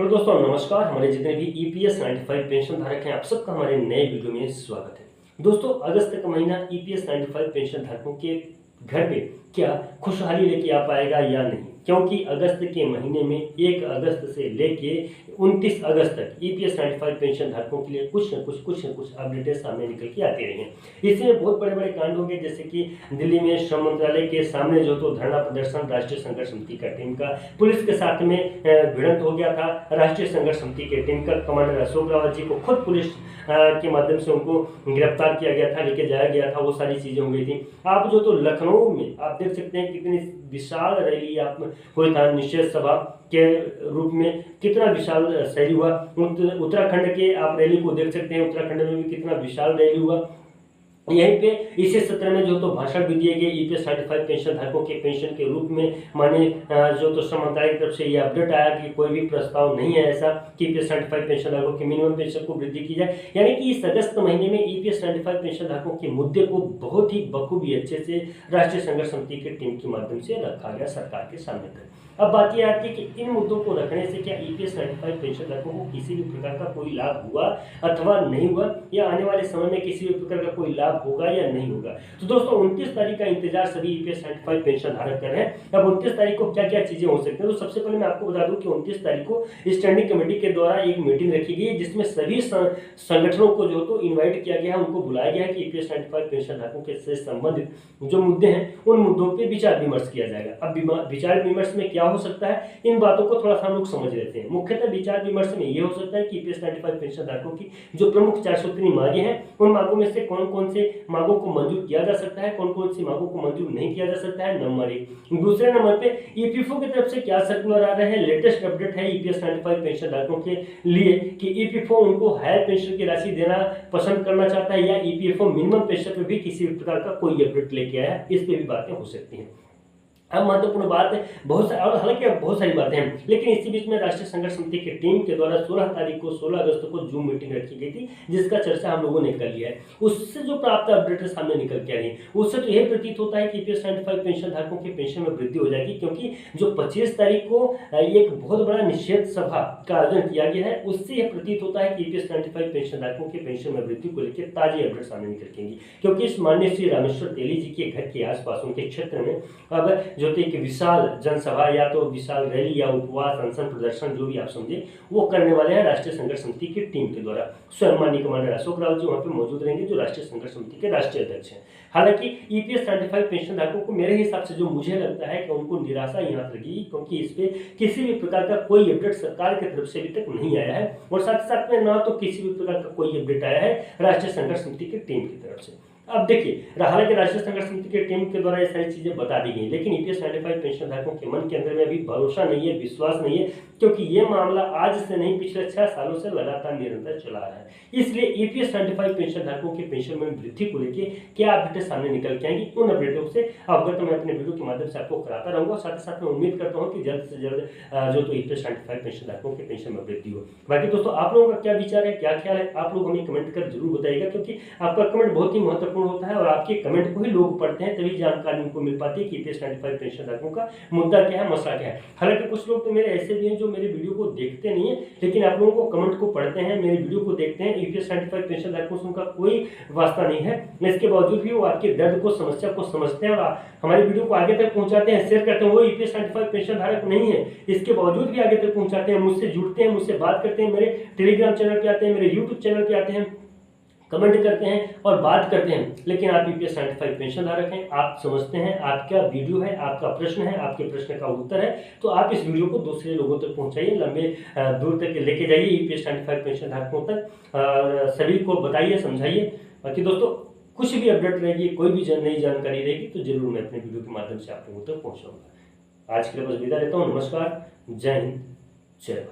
Hello दोस्तों, नमस्कार। हमारे जितने भी ईपीएस 95 पेंशन धारक हैं, आप सबका हमारे नए वीडियो में स्वागत है। दोस्तों, अगस्त का महीना ईपीएस 95 पेंशन धारकों के घर पे क्या खुशहाली लेके आ पाएगा या नहीं, क्योंकि अगस्त के महीने में 1 अगस्त से लेके 29 अगस्त तक ईपीएस 95 पेंशन धारकों के लिए कुछ न कुछ अपडेटें सामने निकल के आते रहे हैं। इसमें बहुत बड़े बड़े कांड होंगे, जैसे कि दिल्ली में श्रम मंत्रालय के सामने जो तो धरना प्रदर्शन राष्ट्रीय संघर्ष समिति का टीम का पुलिस के साथ में भिड़ंत हो गया था। राष्ट्रीय संघर्ष समिति के टीम का कमांडर अशोक रावत जी को खुद पुलिस के माध्यम से उनको गिरफ्तार किया गया था, लेके जाया गया था, वो सारी चीजें हो गई थी। आप जो तो लखनऊ में आप देख सकते हैं कितनी विशाल रैली आप हुई था, निषेध सभा के रूप में कितना विशाल रैली हुआ। उत्तराखंड के आप रैली को देख सकते हैं, उत्तराखंड में भी कितना विशाल रैली हुआ। यहीं पे इसी सत्र में जो तो भाषण भी दिए गए ईपीएस 95 पेंशन धारकों के पेंशन के रूप में। माने जो तो श्रम मंत्रालय की तरफ से ये अपडेट आया कि कोई भी प्रस्ताव नहीं है ऐसा कि ईपीएस 95 पेंशन धारकों की मिनिमम पेंशन को वृद्धि की जाए। यानी कि इस अगस्त महीने में ईपीएस 95 पेंशन धारकों के मुद्दे को बहुत ही बखूबी अच्छे से राष्ट्रीय संघर्ष समिति के टीम के माध्यम से रखा गया सरकार के सामने तक। अब बात यह आती है कि इन मुद्दों को रखने से क्या ईपीएस 95 पेंशन धारकों को किसी भी प्रकार का कोई लाभ हुआ अथवा नहीं हुआ, या आने वाले समय में किसी भी प्रकार का कोई लाभ होगा या नहीं होगा। तो दोस्तों, 29 तारीख का इंतजार सभी ईपीएस 95 पेंशन धारक कर रहे हैं। अब 29 तारीख को क्या क्या चीजें हो सकती हैं, तो सबसे पहले मैं आपको बता दूं कि 29 तारीख को स्टैंडिंग कमेटी के द्वारा एक मीटिंग रखी गई है, जिसमें सभी संगठनों को जो तो इन्वाइट किया गया है, उनको बुलाया गया है कि ईपीएस 95 पेंशन धारकों के से संबंधित जो मुद्दे हैं उन मुद्दों पर विचार विमर्श किया जाएगा। अब विचार विमर्श में क्या हो सकता है, इन बातों को थोड़ा सा हम लोग समझ लेते हैं। मुख्यतः विचार विमर्श में ये हो सकता है कि ईपीएस 95 पेंशन धारकों की जो प्रमुख 403 मांगे हैं, उन मांगों में से कौन कौन से मांगों को मंजूर किया जा सकता है, कौन कौन सी मांगों को मंजूर नहीं किया जा सकता है, नंबर 1। दूसरे नंबर पे ईपीएफओ की तरफ से क्या सर्कुलर आ रहा है, लेटेस्ट अपडेट है ईपीएस 95 पेंशन धारकों के लिए कि ईपीएफओ उनको हायर पेंशन की राशि देना पसंद करना चाहता है, या ईपीएफओ मिनिमम पेंशन पे भी किसी भी प्रकार का कोई अपडेट लेके आया है। इस पे भी बातें हो सकती हैं। अब महत्वपूर्ण बात है, हालांकि अब बहुत सारी बातें हैं, लेकिन इसी बीच में राष्ट्रीय संघर्ष समिति की टीम के द्वारा 16 अगस्त को जूम मीटिंग रखी गई थी, जिसका चर्चा हम लोगों ने कर लिया है। उससे जो प्राप्त अपडेट सामने निकल के आ रही है, उससे तो यह प्रतीत होता है कि ईपीएस 95 पेंशन धारकों के पेंशन में वृद्धि हो जाएगी, क्योंकि जो 25 तारीख को एक बहुत बड़ा निषेध सभा का आयोजन किया गया है, उससे यह प्रतीत होता है कि ईपीएस 95 पेंशन धारकों के पेंशन में वृद्धि को लेकर ताजी अपडेट सामने निकलेंगी। क्योंकि इस माननीय श्री रामेश्वर तेली जी के घर के आसपास उनके क्षेत्र में अब जो एक विशाल जनसभा या तो विशाल रैली या उपवास, अनशन, प्रदर्शन, जो भी आप समझे, वो करने वाले हैं राष्ट्रीय संघर्ष समिति की टीम के द्वारा। स्वयं माननीय कमांडर अशोक रावत जी वहां पे मौजूद रहेंगे, जो राष्ट्रीय संघर्ष समिति के राष्ट्रीय अध्यक्ष हैं। हालांकि ईपीएस 95 पेंशन धारकों को मेरे हिसाब से जो मुझे लगता है कि उनको निराशा यहाँ लगेगी, क्योंकि इस पे किसी भी प्रकार का कोई अपडेट सरकार की तरफ से अभी तक नहीं आया है, और साथ ही साथ में ना तो किसी भी प्रकार का कोई अपडेट आया है राष्ट्रीय संघर्ष समिति की टीम की तरफ से। अब देखिए, हालांकि राष्ट्रीय संघर्ष समिति की टीम के द्वारा ये सारी चीजें बता दी गई, लेकिन ईपीएस 95 पेंशन धारकों के मन के अंदर में अभी भरोसा नहीं है, विश्वास नहीं है, क्योंकि ये मामला आज से नहीं पिछले 6 सालों से लगातार निरंतर चला रहा है। इसलिए ईपीएस 95 पेंशन धारकों के पेंशन में वृद्धि को लेकर क्या अपडेट सामने निकल के आएंगी, उन अपडेटों से अवगत मैं अपने वीडियो के माध्यम से आपको कराता रहूंगा। साथ ही साथ मैं उम्मीद करता हूँ कि जल्द से जल्द जो तो ईपीएस 95 पेंशन धारकों के पेंशन में वृद्धि हो। बाकी दोस्तों, आप लोगों का क्या विचार है, क्या ख्याल है, आप लोग हमें कमेंट कर जरूर बताइएगा, क्योंकि आपका कमेंट बहुत ही महत्वपूर्ण होता है, और आपके कमेंट को ही लोग पढ़ते हैं, तभी जानकारी उनको मिल पाती है कि ईपीएस 95 पेंशन धारकों का मुद्दा क्या है, मसला क्या है। हालांकि कुछ लोग तो मेरे ऐसे भी हैं जो मेरे वीडियो को देखते नहीं है, लेकिन आप लोगों को कमेंट को पढ़ते हैं, मेरे वीडियो को देखते हैं। ईपीएस 95 पेंशन धारकों से उनका कोई वास्ता नहीं है, इसके बावजूद भी वो आपके दर्द को, समस्या को समझते हैं और हमारी वीडियो को आगे तक पहुंचाते हैं, शेयर करते हैं। वो ईपीएस 95 पेंशन धारक नहीं है, इसके बावजूद भी आगे तक पहुंचाते हैं, मुझसे जुड़ते हैं, मुझसे बात करते हैं, मेरे टेलीग्राम चैनल पे आते हैं, मेरे यूट्यूब चैनल पे आते हैं, कमेंट करते हैं और बात करते हैं। लेकिन आप ईपीएस 95 पेंशन धारक हैं, आप समझते हैं, आपका वीडियो है, आपका प्रश्न है, आपके प्रश्न का उत्तर है, तो आप इस वीडियो को दूसरे लोगों तक पहुंचाइए, लंबे दूर तक लेके जाइए ईपीएस 95 पेंशन धारकों तक, सभी को बताइए, समझाइए। बाकी दोस्तों, कुछ भी अपडेट रहेगी, कोई भी नई जानकारी रहेगी, तो जरूर मैं अपने वीडियो के माध्यम से आप लोगों तक पहुंचाऊंगा। आज के लिए बस विदा लेता हूँ। नमस्कार, जय हिंद, जय भारत।